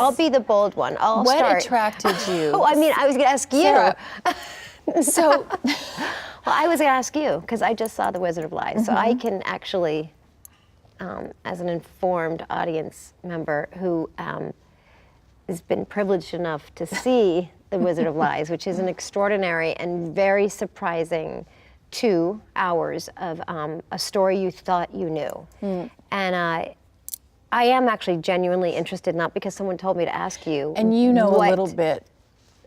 I'll be the bold one. I'll what start. attracted you? Oh, I mean, I was going to ask you. Sarah. So, Well, I was going to ask you because I just saw The Wizard of Lies, so I can actually, as an informed audience member who has been privileged enough to see The Wizard of Lies, which is an extraordinary and very surprising 2 hours of a story you thought you knew. And I am actually genuinely interested, not because someone told me to ask you. and you know a little bit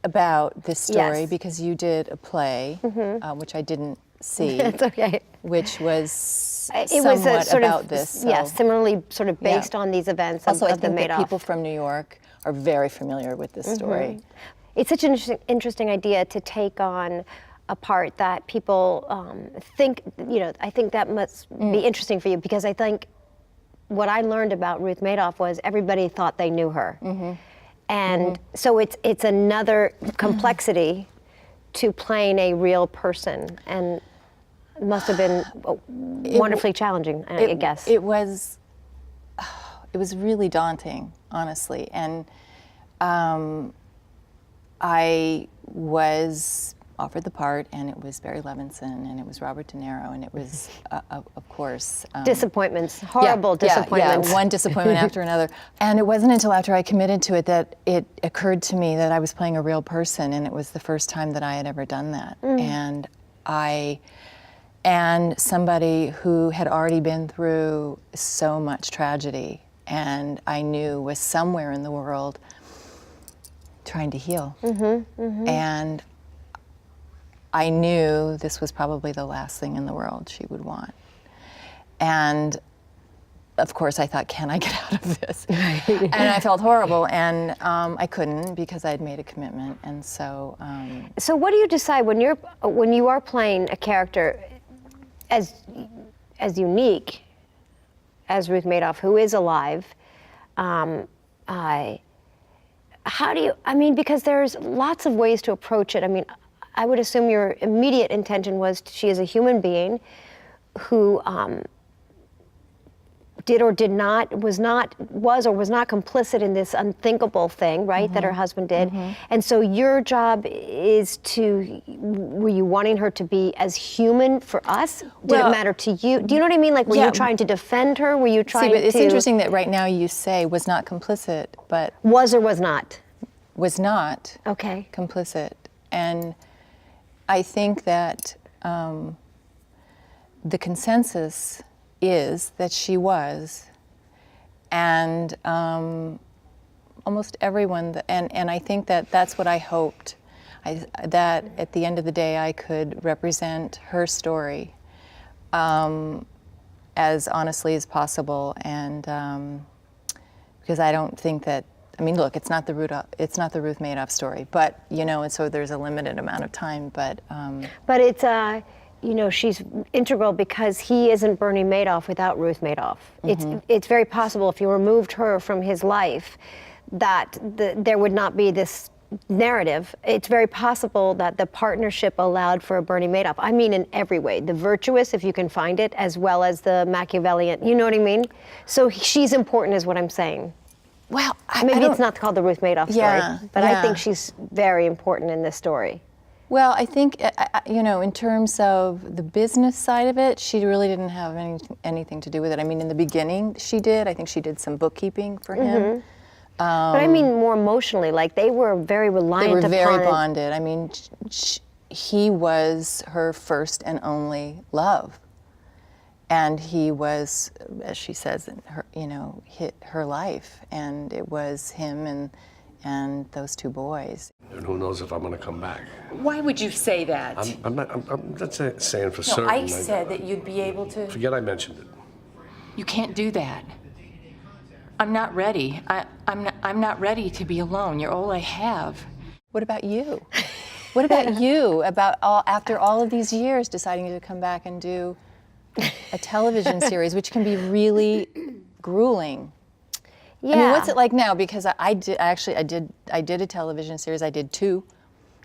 about this story Yes. because you did a play, which I didn't see, It's okay. which was It was somewhat sort about of, this. So. yeah, similarly sort of based on these events Also, I of the think that Madoff. people from New York are very familiar with this story. It's such an interesting idea to take on a part that people think, I think that must be interesting for you because I think what I learned about Ruth Madoff was everybody thought they knew her. And so it's another complexity to playing a real person and must have been wonderfly challenging, I guess. It was really daunting, honestly. And I was offered the part, and it was Barry Levinson, and it was Robert De Niro, and it was, of course... disappointments, horrible disappointments. Yeah, one disappointment after another. And it wasn't until after I committed to it that it occurred to me that I was playing a real person, and it was the first time that I had ever done that. And somebody who had already been through so much tragedy, and I knew was somewhere in the world trying to heal. And I knew this was probably the last thing in the world she would want. And of course I thought, can I get out of this? And I felt horrible, and I couldn't because I'd made a commitment. And so... So what do you decide when you are playing a character as unique as Ruth Madoff, who is alive? How do you, because there's lots of ways to approach it. I would assume your immediate intention was she is a human being who did or did not, was or was not complicit in this unthinkable thing, right, that her husband did. And so your job is were you wanting her to be as human for us? Did it matter to you? Do you know what I mean? Like, were you trying to defend her? Were you trying to... but it's interesting that right now you say was not complicit, but... Was or was not? Was not complicit. And I think that the consensus is that she was, and almost everyone, and I think that that's what I hoped, that at the end of the day I could represent her story as honestly as possible, and because I don't think that, look, it's not the Ruth Madoff story, but and so there's a limited amount of time, but it's she's integral because he isn't Bernie Madoff without Ruth Madoff. It's very possible if you removed her from his life that there would not be this narrative. It's very possible that the partnership allowed for a Bernie Madoff. In every way. The virtuous, if you can find it, as well as the Machiavellian. You know what I mean? So she's important is what I'm saying. Well, maybe it's not called the Ruth Madoff story, but I think she's very important in this story. Well, I think, in terms of the business side of it, she really didn't have anything to do with it. In the beginning she did. I think she did some bookkeeping for him. But more emotionally, like they were very reliant upon it. They were very bonded. He was her first and only love. And he was, as she says, her life. And it was him and those 2 boys. And who knows if I'm going to come back. Why would you say that? I'm not saying for certain. I said that you'd be able to... Forget I mentioned it. You can't do that. I'm not ready. I'm not ready to be alone. You're all I have. What about you? What about you? After all of these years deciding to come back and do a television series, which can be really grueling. Yeah. What's it like now? Because I did a television series. I did 2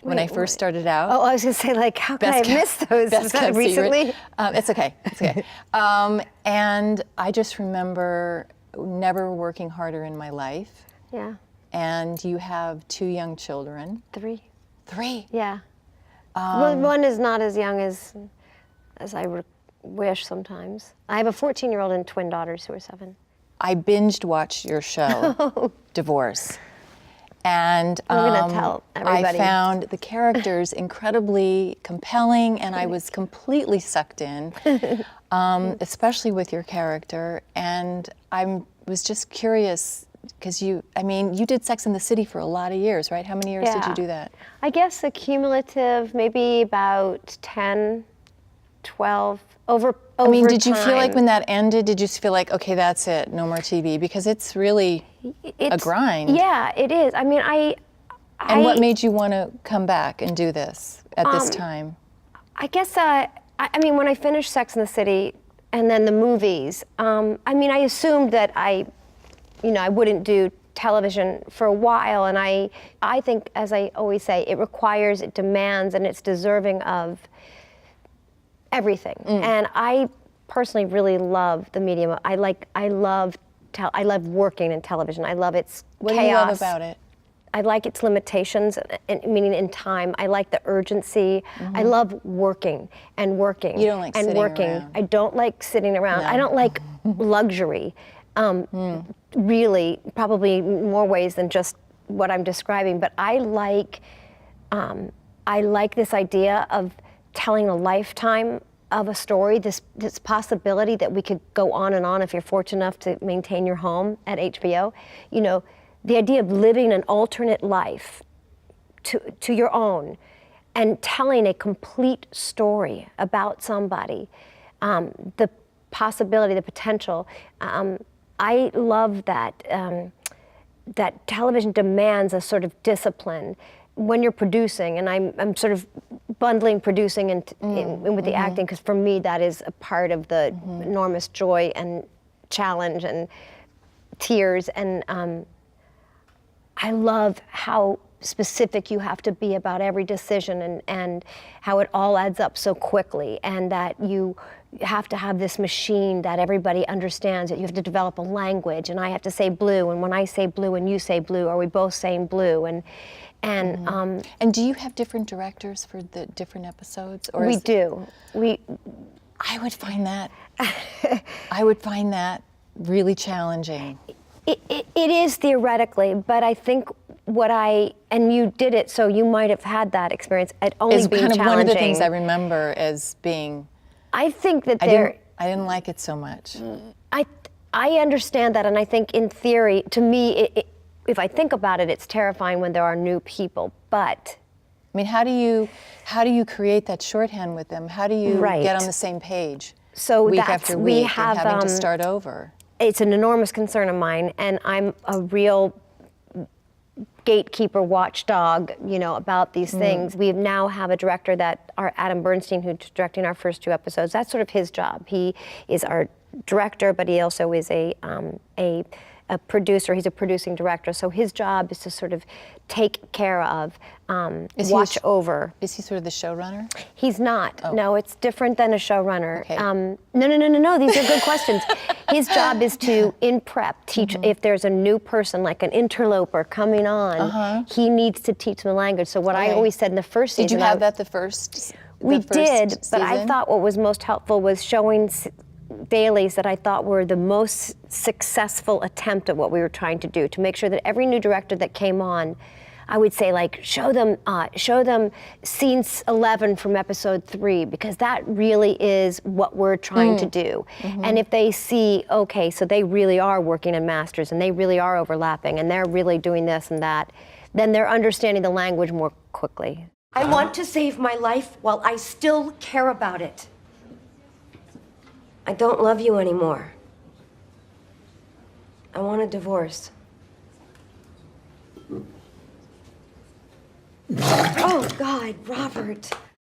when I first started out. Oh, I was going to say, like, how could I have missed those? Was that recently? It's okay. It's okay. And I just remember never working harder in my life. Yeah. and you have 2 young children. 3. 3. Yeah. Well, one is not as young as I wish sometimes. I have a 14-year-old and twin daughters who are 7. I binged watched your show, Divorce. And I'm gonna tell everybody. I found the characters incredibly compelling, and I was completely sucked in, especially with your character. And I was just curious, because you did Sex and the City for a lot of years, right? How many years did you do that? I guess a cumulative, maybe about 10, 12, over did you feel like time. when that ended, did you feel like, okay, that's it, no more TV? Because it's really a grind. Yeah, it is. I mean, And what made you want to come back and do this at this time? I guess, I mean, when I finished Sex and the City and then the movies, I assumed that I wouldn't do television for a while. And I think, as I always say, it requires, it demands, and it's deserving of everything. And I personally really love the medium. I love working in television. I love its What chaos. do you love about it? I like its limitations, meaning in time. I like the urgency. I love working and working. You don't like and sitting working. around. I don't like sitting around. No. I don't like luxury. Really, probably in more ways than just what I'm describing. But I like this idea of telling a lifetime of a story, this possibility that we could go on and on if you're fortunate enough to maintain your home at HBO. The idea of living an alternate life to your own and telling a complete story about somebody, the possibility, the potential. I love that that television demands a sort of discipline when you're producing, and I'm sort of bundling producing in with the acting, because for me that is a part of the enormous joy and challenge and tears, and I love how specific you have to be about every decision, and how it all adds up so quickly, and that you have to have this machine that everybody understands, that you have to develop a language, and I have to say blue, and when I say blue and you say blue, are we both saying blue? And do you have different directors for the different episodes? Or we do. I would find that really challenging. It is theoretically, but I think and you did it, so you might have had that experience. It only It's being kind of challenging. one of the things I remember as being. I think that I didn't like it so much. I understand that, and I think in theory, to me, if I think about it, it's terrifying when there are new people. But I mean, how do you create that shorthand with them? How do you get on the same page? So week after week, and having to start over. It's an enormous concern of mine, and I'm a real gatekeeper, watchdog, about these things. We now have a director Adam Bernstein, who's directing our first 2 episodes. That's sort of his job. He is our director, but he also is a producer. He's a producing director. So his job is to sort of take care of, watch over. Is he sort of the showrunner? He's not. Oh. No, it's different than a showrunner. Okay. No. These are good questions. His job is to, in prep, teach if there's a new person, like an interloper coming on, he needs to teach them the language. So what I always said in the first season. Did you have that the first We did, but I season? thought what was most helpful was showing dailies that I thought were the most successful attempt at what we were trying to do, to make sure that every new director that came on, I would say, like, show them scene 11 from episode 3, because that really is what we're trying to do. And if they see, okay, so they really are working in masters, and they really are overlapping, and they're really doing this and that, then they're understanding the language more quickly. I want to save my life while I still care about it. I don't love you anymore. I want a divorce. Oh, God, Robert.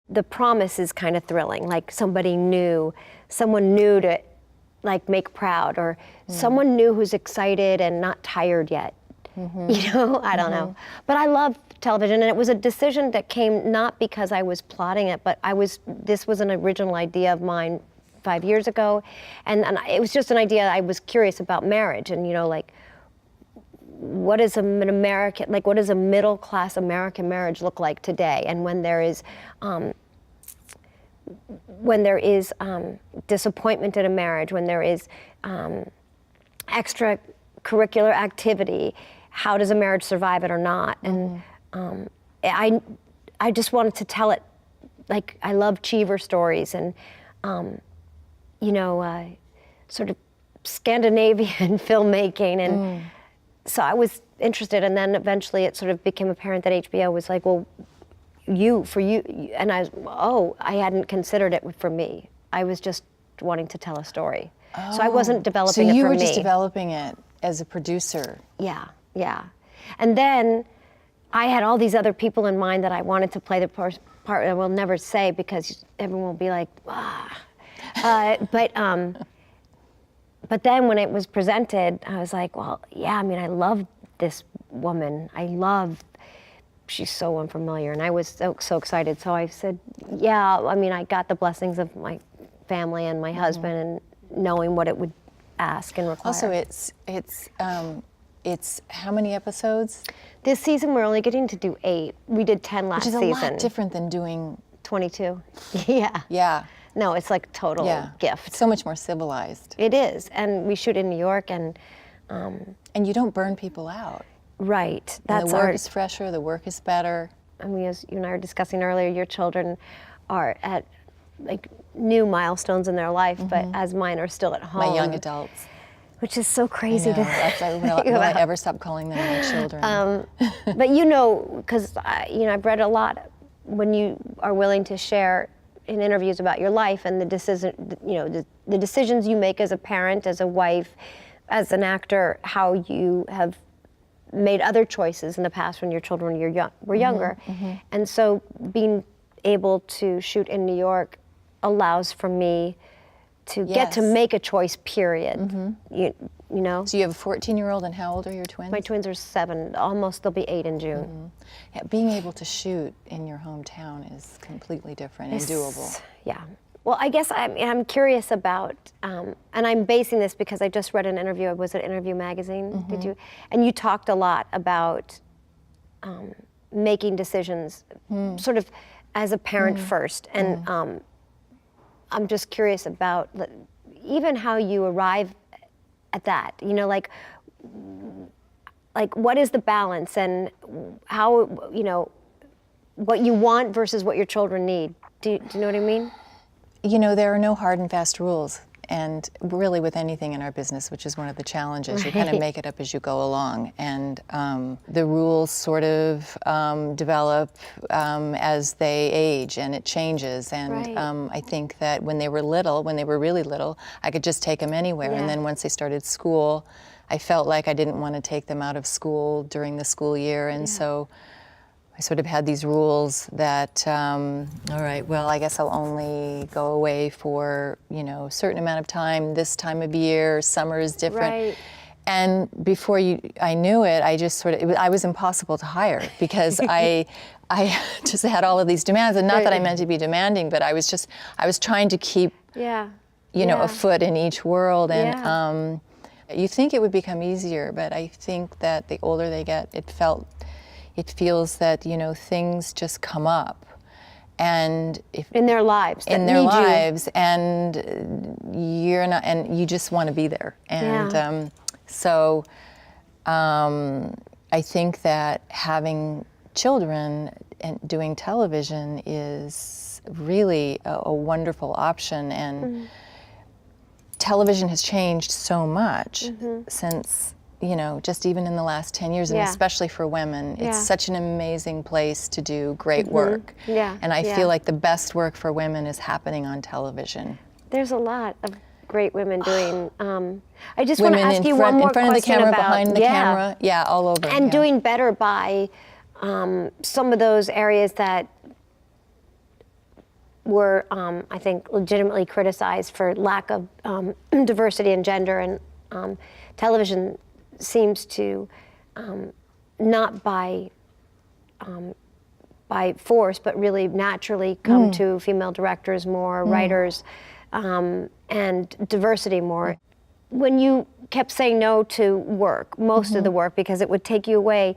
The promise is kind of thrilling, like someone new to, like, make proud, or someone new who's excited and not tired yet. I don't know. But I love television, and it was a decision that came not because I was plotting it, but this was an original idea of mine 5 years ago, and it was just an idea. I was curious about marriage, and like, what does an American, like what does a middle class American marriage look like today? And when there is disappointment in a marriage, when there is extracurricular activity, how does a marriage survive it or not? And I just wanted to tell it, like I love Cheever stories and sort of Scandinavian filmmaking, and so I was interested. And then eventually it sort of became apparent that HBO was like, well, for you, and I hadn't considered it for me. I was just wanting to tell a story. So I wasn't developing it for me. So you were just developing it as a producer. Yeah. And then I had all these other people in mind that I wanted to play the part. I will never say because everyone will be like, but then when it was presented, I was like, well, yeah, I mean, I love this woman. She's so unfamiliar, and I was so excited. So I said, yeah, I mean, I got the blessings of my family and my husband, and knowing what it would ask and require. Also, it's how many episodes? This season, we're only getting to do 8. We did 10 last season. Which is a lot different than doing 22. Yeah. Yeah. No, it's like total gift. It's so much more civilized. It is, and we shoot in New York, and you don't burn people out. Right. And the work is fresher. The work is better. I mean, as you and I were discussing earlier, your children are at like new milestones in their life, but as mine are still at home. My young adults. Which is so crazy to think will I ever stop calling them my children? But because I've read a lot when you are willing to share in interviews about your life and the decisions you make as a parent, as a wife, as an actor, how you have made other choices in the past when your children were younger. And so being able to shoot in New York allows for me to get to make a choice, period. You know? So you have a 14-year-old, and how old are your twins? My twins are 7, they'll be 8 in June. Yeah, being able to shoot in your hometown is completely different and doable. Yeah. Well, I guess I'm curious about, and I'm basing this because I just read an interview. It was an Interview magazine. Did you? And you talked a lot about making decisions, sort of as a parent first. And I'm just curious about even how you arrive at that. Like what is the balance, and how what you want versus what your children need. Do you know what I mean? There are no hard and fast rules, and really with anything in our business, which is one of the challenges, you kind of make it up as you go along, and the rules sort of develop as they age, and it changes, and I think that when they were really little, I could just take them anywhere, and then once they started school, I felt like I didn't want to take them out of school during the school year, and so I sort of had these rules that, all right, well, I guess I'll only go away for, a certain amount of time, this time of year, summer is different. Right. And before I knew it, I just I was impossible to hire because I just had all of these demands, and not that I meant to be demanding, but I was trying to keep, a foot in each world, and you think it would become easier, but I think that the older they get, it feels that, things just come up. And in their lives. And you're not, and you just want to be there. And so I think that having children and doing television is really a wonderful option. And television has changed so much since, just even in the last 10 years, and especially for women. It's such an amazing place to do great work. And I feel like the best work for women is happening on television. There's a lot of great women doing, I just want to ask you one more in front of the question camera, about, behind the camera, all over. And doing better by some of those areas that were, I think, legitimately criticized for lack of diversity and gender, and television seems to, not by force, but really naturally come to female directors more, writers, and diversity more. When you kept saying no to work, most of the work, because it would take you away.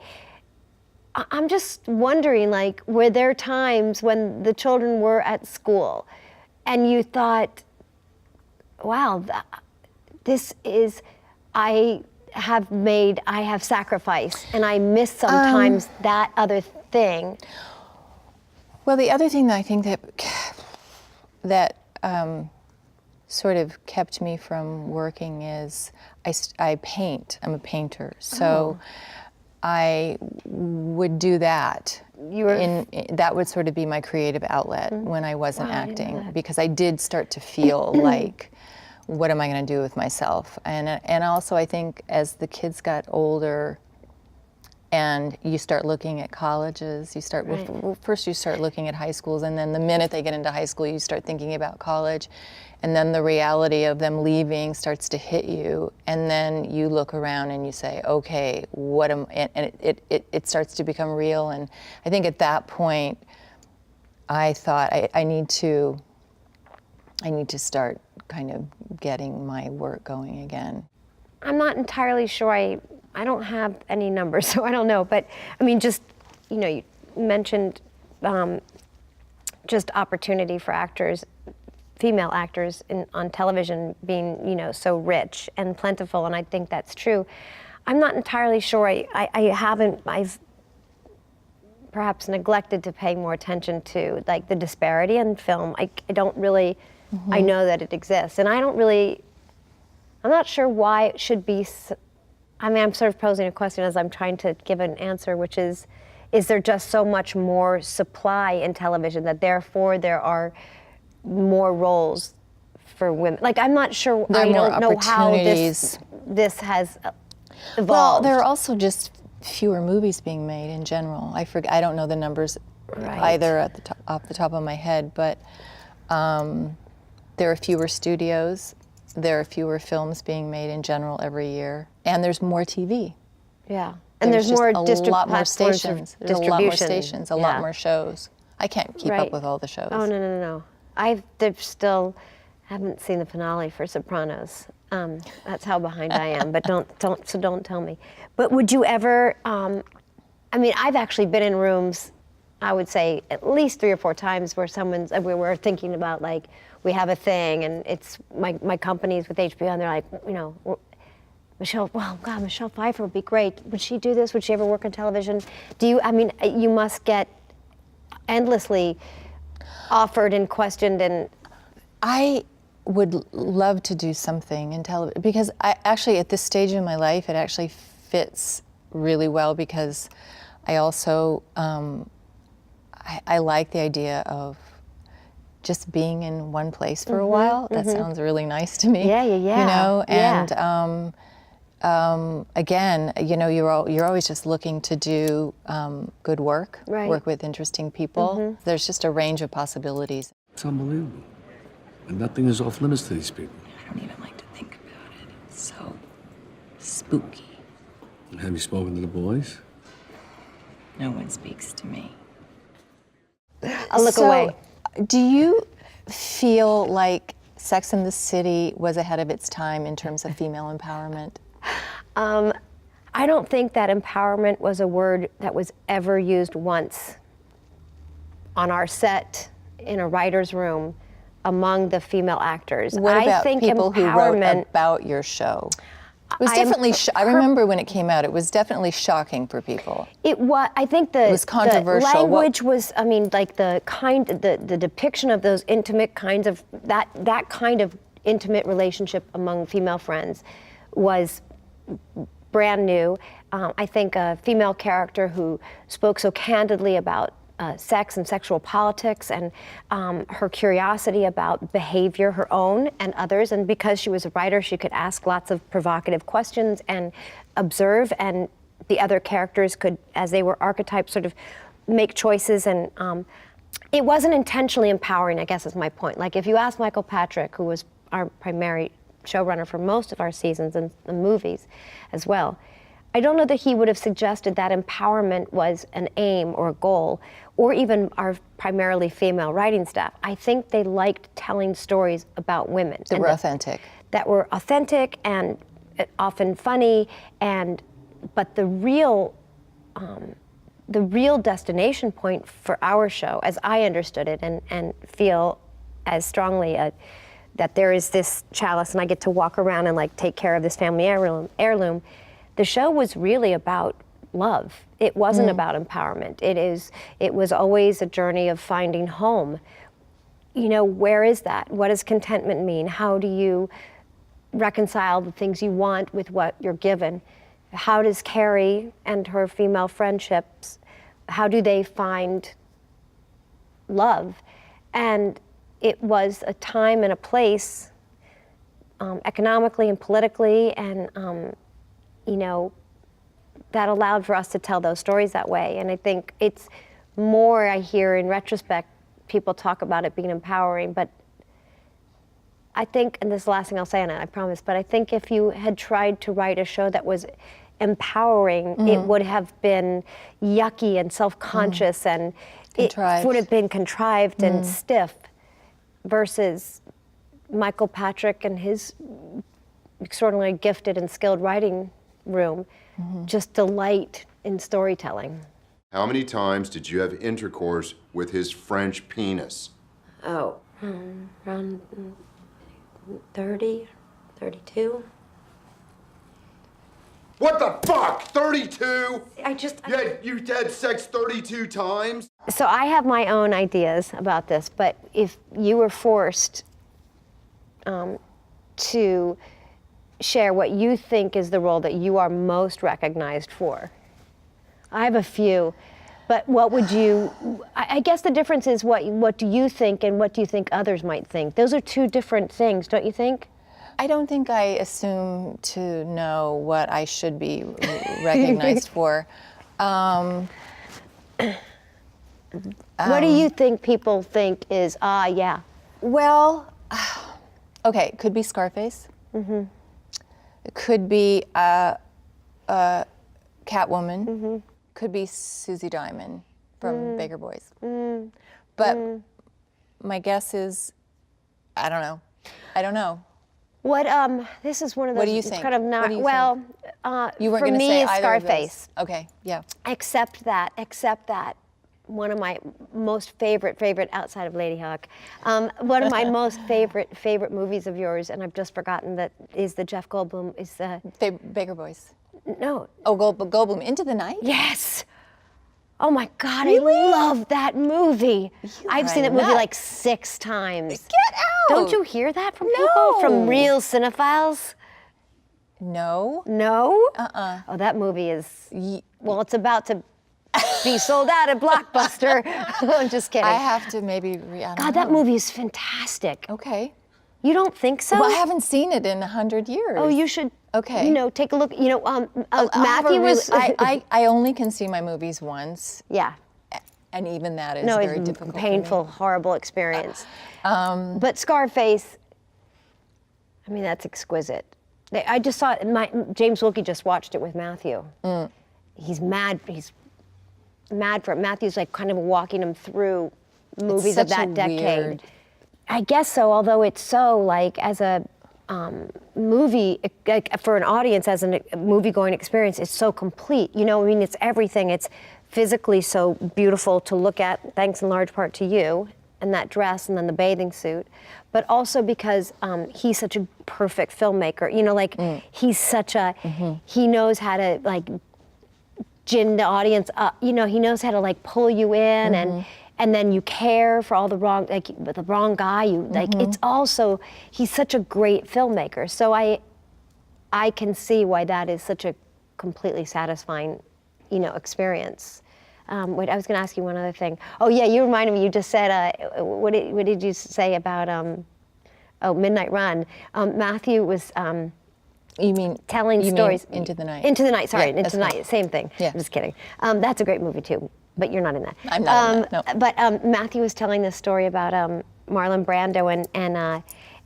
I'm just wondering, like, were there times when the children were at school and you thought, wow, this is, I have sacrificed, and I miss sometimes that other thing? Well, the other thing that I think that sort of kept me from working is I paint. I'm a painter, so I would do that. That would sort of be my creative outlet when I wasn't acting, because I did start to feel like, what am I going to do with myself? And also, I think as the kids got older, and you start looking at colleges, you start first you start looking at high schools, and then the minute they get into high school, you start thinking about college, and then the reality of them leaving starts to hit you, and then you look around and you say, okay, and it starts to become real. And I think at that point, I thought I need to start kind of getting my work going again. I'm not entirely sure. I don't have any numbers, so I don't know. But I mean, just, you mentioned just opportunity for actors, female actors on television being, so rich and plentiful, and I think that's true. I'm not entirely sure. I've perhaps neglected to pay more attention to, like, the disparity in film. I don't really, I know that it exists, and I'm not sure why it should be. I'm sort of posing a question as I'm trying to give an answer, which is there just so much more supply in television that therefore there are more roles for women? Like, I'm not sure, I don't know how this has evolved. Well, there are also just fewer movies being made in general. I don't know the numbers either off the top of my head, but there are fewer studios. There are fewer films being made in general every year, and there's more TV. Yeah, and there's more a lot more stations. There's a lot more stations, a lot more shows. I can't keep up with all the shows. Oh no! I still haven't seen the finale for Sopranos. That's how behind I am. But don't tell me. But would you ever? I mean, I've actually been in rooms, I would say at least 3 or 4 times, where we were thinking about, like, we have a thing, and it's my company's with HBO, and they're like, Michelle Pfeiffer would be great. Would she do this? Would she ever work on television? You must get endlessly offered and questioned, and I would love to do something in television, because at this stage in my life, it actually fits really well, because I also, I like the idea of just being in one place for a while. That sounds really nice to me. Yeah. And again, you're always just looking to do good work, work with interesting people. There's just a range of possibilities. It's unbelievable. And nothing is off limits to these people. I don't even like to think about it. It's so spooky. Have you spoken to the boys? No one speaks to me. I'll look away. Do you feel like Sex and the City was ahead of its time in terms of female empowerment? I don't think that empowerment was a word that was ever used once on our set, in a writer's room, among the female actors. What about people who wrote empowerment about your show? It was definitely, I remember when it came out, it was definitely shocking for people. It was, I think it was controversial. The language was, like the depiction of those intimate kinds of, that kind of intimate relationship among female friends was brand new. I think a female character who spoke so candidly about sex and sexual politics, and her curiosity about behavior, her own and others. And because she was a writer, she could ask lots of provocative questions and observe, and the other characters could, as they were archetypes, sort of make choices. And it wasn't intentionally empowering, I guess is my point. Like, if you ask Michael Patrick, who was our primary showrunner for most of our seasons and the movies as well, I don't know that he would have suggested that empowerment was an aim or a goal, or even our primarily female writing staff. I think they liked telling stories about women. That were authentic. That were authentic and often funny, but the real destination point for our show, as I understood it and feel as strongly that there is this chalice and I get to walk around and like take care of this family heirloom. The show was really about love. It wasn't about empowerment. It was always a journey of finding home. You know, where is that? What does contentment mean? How do you reconcile the things you want with what you're given? How does Carrie and her female friendships, how do they find love? And it was a time and a place, economically and politically, and you know, that allowed for us to tell those stories that way. And I think it's more, I hear in retrospect, people talk about it being empowering, but I think, and this is the last thing I'll say on it, I promise, but I think if you had tried to write a show that was empowering, it would have been yucky and self-conscious and Contrived. it would have been contrived and stiff, versus Michael Patrick and his extraordinarily gifted and skilled writing room, just delight in storytelling. How many times did you have intercourse with his French penis? Oh, around 30, 32. What the fuck? 32? I You had sex 32 times? So I have my own ideas about this, but if you were forced to share what you think is the role that you are most recognized for. I have a few, but what would you, I guess the difference is what do you think and what do you think others might think? Those are two different things, don't you think? I don't think I assume to know what I should be recognized for. What do you think people think is, yeah? Well, okay, could be Scarface. It could be Catwoman. Could be Susie Diamond from Baker Boys. But my guess is, I don't know. I don't know. What, this is one of those, What do you it's think? kind of not, What do you well, You weren't for going to me say it's either of those. Scarface. Okay, yeah. Except that, one of my most favorite outside of Lady Hawk, one of my most favorite movies of yours, and I've just forgotten that, is the Jeff Goldblum, is the... Baker Boys. No. Oh, Goldblum, Into the Night? Yes. Oh my God, Really? I love that movie. I've are seen that movie nuts. like 6 times. Get out! Don't you hear that from people? From No. real cinephiles? No. No? Oh, that movie is, well, it's about to be sold out at Blockbuster. I'm just kidding. I have to maybe, I don't God, that know. movie is fantastic. Okay. You don't think so? Well, I haven't seen it in 100 years. Oh, you should. Okay. You know, take a look. You know, I have a Matthew really- was. I only can see my movies once, Yeah. and even that is No, very it's difficult. a for me. painful, horrible experience. But Scarface, I mean, that's exquisite. I just saw it. James Wilkie just watched it with Matthew. He's mad. He's mad for it. Matthew's like kind of walking him through movies of such a that decade. weird- I guess so. Although it's so like as a movie, like for an audience, as a movie-going experience, it's so complete. You know, I mean, it's everything. It's physically so beautiful to look at, thanks in large part to you, and that dress, and then the bathing suit, but also because he's such a perfect filmmaker. You know, like he's such a, he knows how to like gin the audience up. You know, he knows how to like pull you in and then you care for all the wrong, like the wrong guy. You like it's also, he's such a great filmmaker. So I can see why that is such a completely satisfying, you know, experience. Wait, I was going to ask you one other thing. Oh yeah, you reminded me. You just said, what did you say about Midnight Run? Matthew was You mean telling you stories. Mean Into the Night. Into the Night. Sorry, Yeah, Into that's the fine. Night. Same thing. Yeah. I'm just kidding. That's a great movie too, but you're not in that. I'm not in that, no. But Matthew was telling this story about Marlon Brando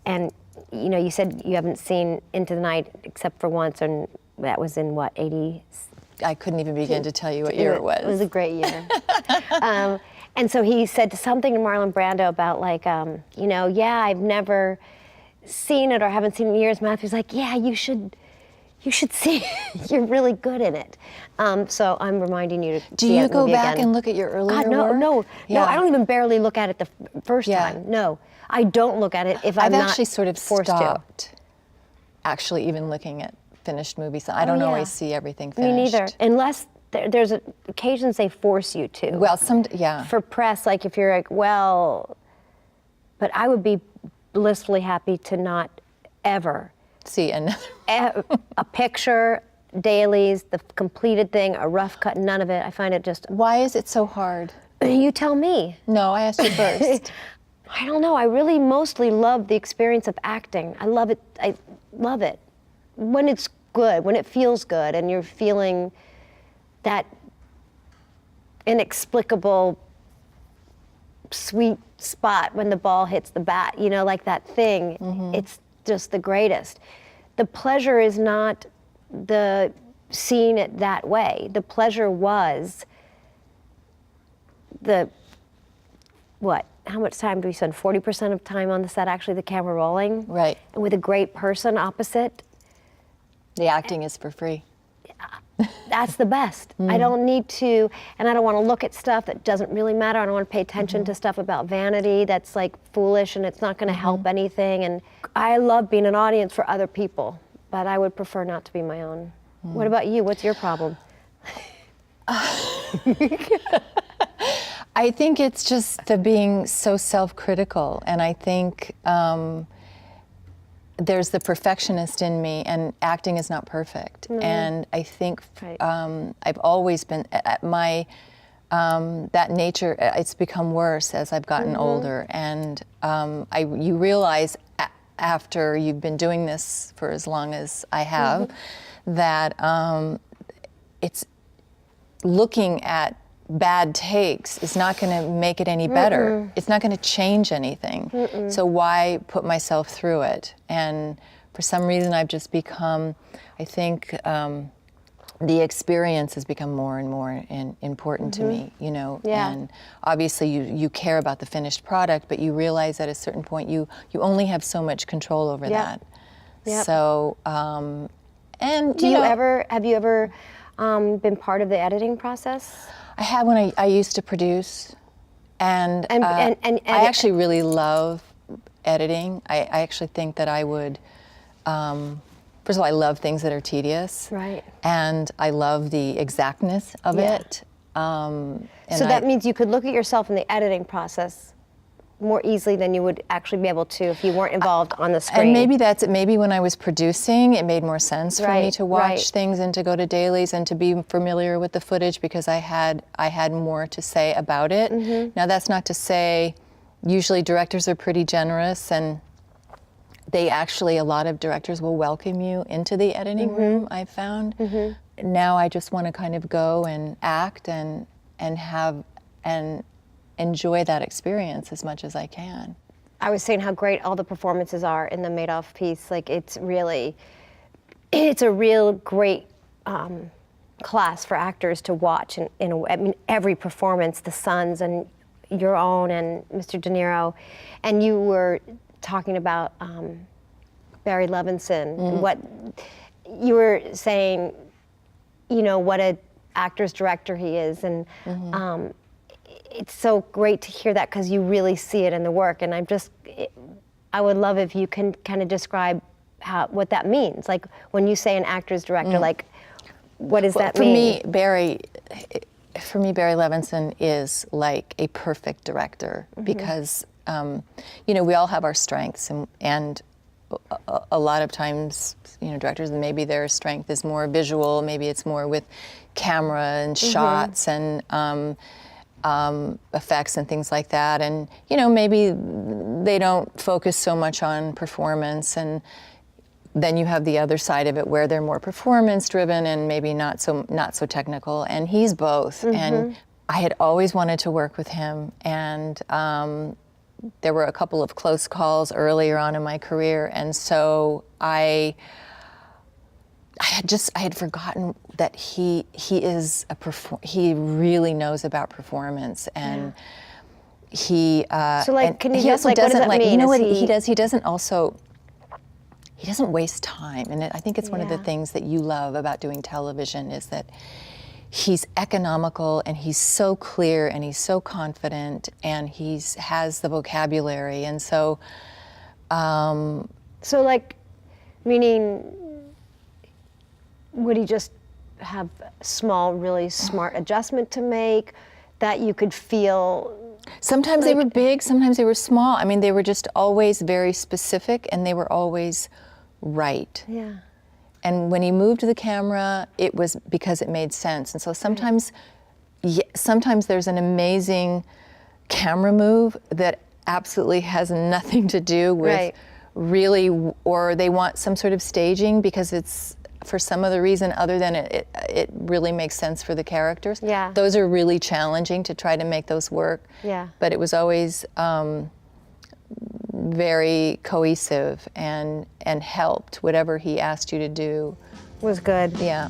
and you know, you said you haven't seen Into the Night except for once, and that was in what, 80? I couldn't even begin to tell you what year it was. It was a great year. And so he said something to Marlon Brando about like, you know, yeah, I've never seen it or haven't seen it in years. Matthew's like, yeah, you should You should see. You're really good in it. So I'm reminding you to Do see you that go movie back again. and look at your earlier God, no, work? no, Yeah. I don't even barely look at it the first Yeah. time. No, I don't look at it if I've I'm not actually sort of forced stopped actually even looking at finished movies. I Oh, don't yeah. always see everything to. Me finished. neither, unless there's occasions they force you to. Well, yeah. For press, like if you're like, well, but I would be blissfully happy to not ever See, and a picture, dailies, the completed thing, a rough cut, none of it. I find it just, why is it so hard? you tell me. No, I asked you first. I don't know. I really mostly love the experience of acting. I love it. I love it. When it's good, when it feels good, and you're feeling that inexplicable sweet spot when the ball hits the bat, you know, like that thing. It's just the greatest. The pleasure is not the seeing it that way. The pleasure was the, what? How much time do we spend? 40% of time on the set, actually, the camera rolling? Right. And with a great person opposite, The acting is for free. that's the best. I don't need to, and I don't want to look at stuff that doesn't really matter. I don't want to pay attention to stuff about vanity that's like foolish and it's not going to help anything. And I love being an audience for other people, but I would prefer not to be my own. What about you? What's your problem? I think it's just the being so self-critical, and I think there's the perfectionist in me, and acting is not perfect. And I think Right. I've always been at my that nature. It's become worse as I've gotten older, and you realize after you've been doing this for as long as I have that it's looking at bad takes is not going to make it any better. It's not going to change anything. So why put myself through it? And for some reason, I've just become, I think, the experience has become more and more important to me, you know. Yeah. And obviously, you care about the finished product, but you realize at a certain point you only have so much control over that. Yep. So, and Have you ever been part of the editing process? I have when I used to produce, and I actually really love editing. I actually think that I would, first of all, I love things that are tedious. Right. And I love the exactness of Yeah. it. And So that means you could look at yourself in the editing process more easily than you would actually be able to if you weren't involved on the screen. And maybe that's it. Maybe when I was producing, it made more sense for me Right, to watch right. things and to go to dailies and to be familiar with the footage because I had more to say about it. Now that's not to say, usually directors are pretty generous and they actually, a lot of directors will welcome you into the editing room, I've found. Now I just want to kind of go and act and have and enjoy that experience as much as I can. I was saying how great all the performances are in the Madoff piece. Like it's a real great class for actors to watch. I mean, every performance, the Sons and your own and Mr. De Niro, and you were talking about Barry Levinson. What you were saying, you know, what an actor's director he is, and. It's so great to hear that because you really see it in the work, and I would love if you can kind of describe what that means. Like when you say an actor's director, like what does that mean? For me, Barry Levinson is like a perfect director because you know, we all have our strengths, and a lot of times, you know, directors, maybe their strength is more visual, maybe it's more with camera and shots and effects and things like that, and you know, maybe they don't focus so much on performance, and then you have the other side of it where they're more performance driven and maybe not so technical, and he's both. And I had always wanted to work with him, and there were a couple of close calls earlier on in my career, and so I had forgotten that he really knows about performance, and he So like, and can you he just also like, what does doesn't that mean? you know Is what he does? He doesn't also. he doesn't waste time. And I think it's one of the Yeah. things that you love about doing television is that he's economical and he's so clear and he's so confident and has the vocabulary. And so, So, like, meaning, would he just have a small, really smart adjustment to make that you could feel? sometimes they were big, sometimes they were small. I mean, they were just always very specific and they were always right. Yeah. And when he moved the camera, it was because it made sense. And so sometimes, sometimes there's an amazing camera move that absolutely has nothing to do with Right. really, or they want some sort of staging because it's for some other reason other than it really makes sense for the characters. Yeah. Those are really challenging to try to make those work. Yeah. But it was always very cohesive and helped whatever he asked you to do. Was good. Yeah.